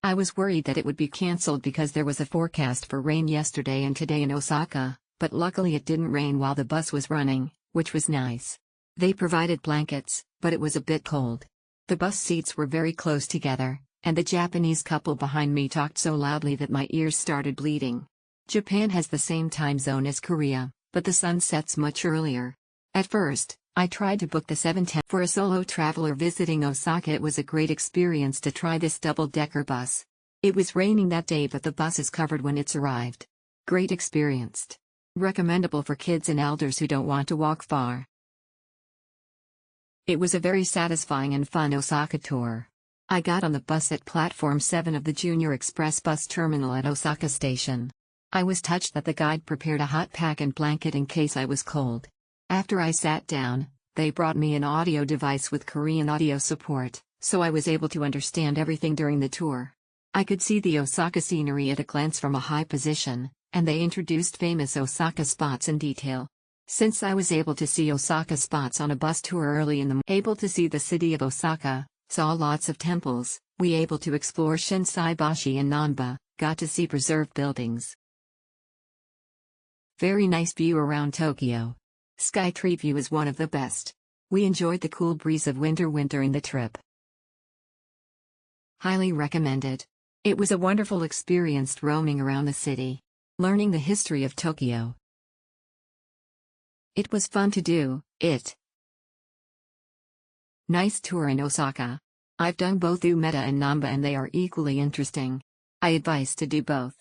I was worried that it would be cancelled because there was a forecast for rain yesterday and today in Osaka, but luckily it didn't rain while the bus was running, which was nice. They provided blankets, but it was a bit cold. The bus seats were very close together, and the Japanese couple behind me talked so loudly that my ears started bleeding. Japan has the same time zone as Korea, but the sun sets much earlier. At first, I tried to book the 7:10 for a solo traveler visiting Osaka. It was a great experience to try this double-decker bus. It was raining that day, but the bus is covered when it's arrived. Great experience. Recommendable for kids and elders who don't want to walk far. It was a very satisfying and fun Osaka tour. I got on the bus at Platform 7 of the Junior Express bus terminal at Osaka Station. I was touched that the guide prepared a hot pack and blanket in case I was cold. After I sat down, they brought me an audio device with Korean audio support, so I was able to understand everything during the tour. I could see the Osaka scenery at a glance from a high position, and they introduced famous Osaka spots in detail. Since I was able to see Osaka spots on a bus tour early in the morning, able to see the city of Osaka, saw lots of temples, we able to explore Shinsaibashi and Namba, got to see preserved buildings. Very nice view around Tokyo. Skytree view is one of the best. We enjoyed the cool breeze of winter wind during the trip. Highly recommended. It was a wonderful experience roaming around the city, learning the history of Tokyo. It was fun to do it. Nice tour in Osaka. I've done both Umeda and Namba and they are equally interesting. I advise to do both.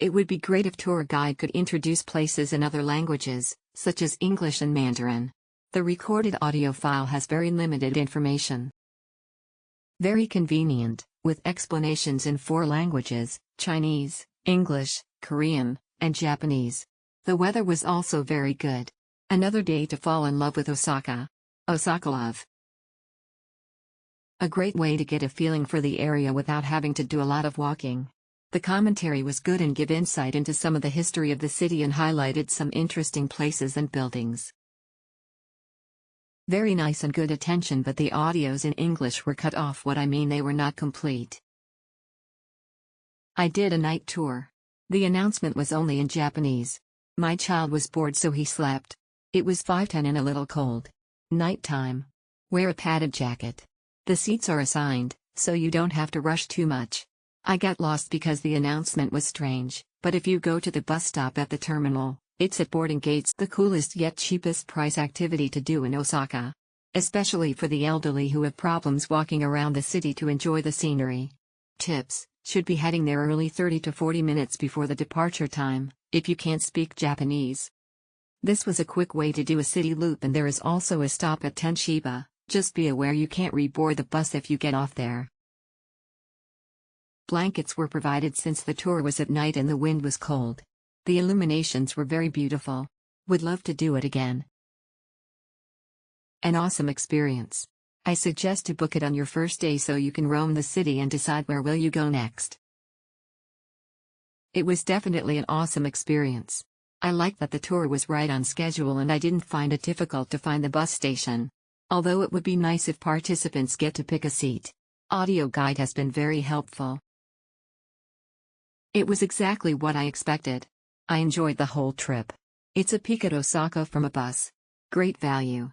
It would be great if tour guide could introduce places in other languages, such as English and Mandarin. The recorded audio file has very limited information. Very convenient, with explanations in 4 languages, Chinese, English, Korean, and Japanese. The weather was also very good. Another day to fall in love with Osaka. Osaka love. A great way to get a feeling for the area without having to do a lot of walking. The commentary was good and give insight into some of the history of the city and highlighted some interesting places and buildings. Very nice and good attention, but the audios in English were cut off. What I mean, they were not complete. I did a night tour. The announcement was only in Japanese. My child was bored, so he slept. It was 5:10 and a little cold. Night time. Wear a padded jacket. The seats are assigned, so you don't have to rush too much. I got lost because the announcement was strange, but if you go to the bus stop at the terminal, it's at boarding gates. The coolest yet cheapest price activity to do in Osaka. Especially for the elderly who have problems walking around the city to enjoy the scenery. Tips: should be heading there early 30 to 40 minutes before the departure time, if you can't speak Japanese. This was a quick way to do a city loop, and there is also a stop at Tenshiba. Just be aware you can't reboard the bus if you get off there. Blankets were provided since the tour was at night and the wind was cold. The illuminations were very beautiful. Would love to do it again. An awesome experience. I suggest to book it on your first day so you can roam the city and decide where will you go next. It was definitely an awesome experience. I liked that the tour was right on schedule and I didn't find it difficult to find the bus station. Although it would be nice if participants get to pick a seat. Audio guide has been very helpful. It was exactly what I expected. I enjoyed the whole trip. It's a peek at Osaka from a bus. Great value.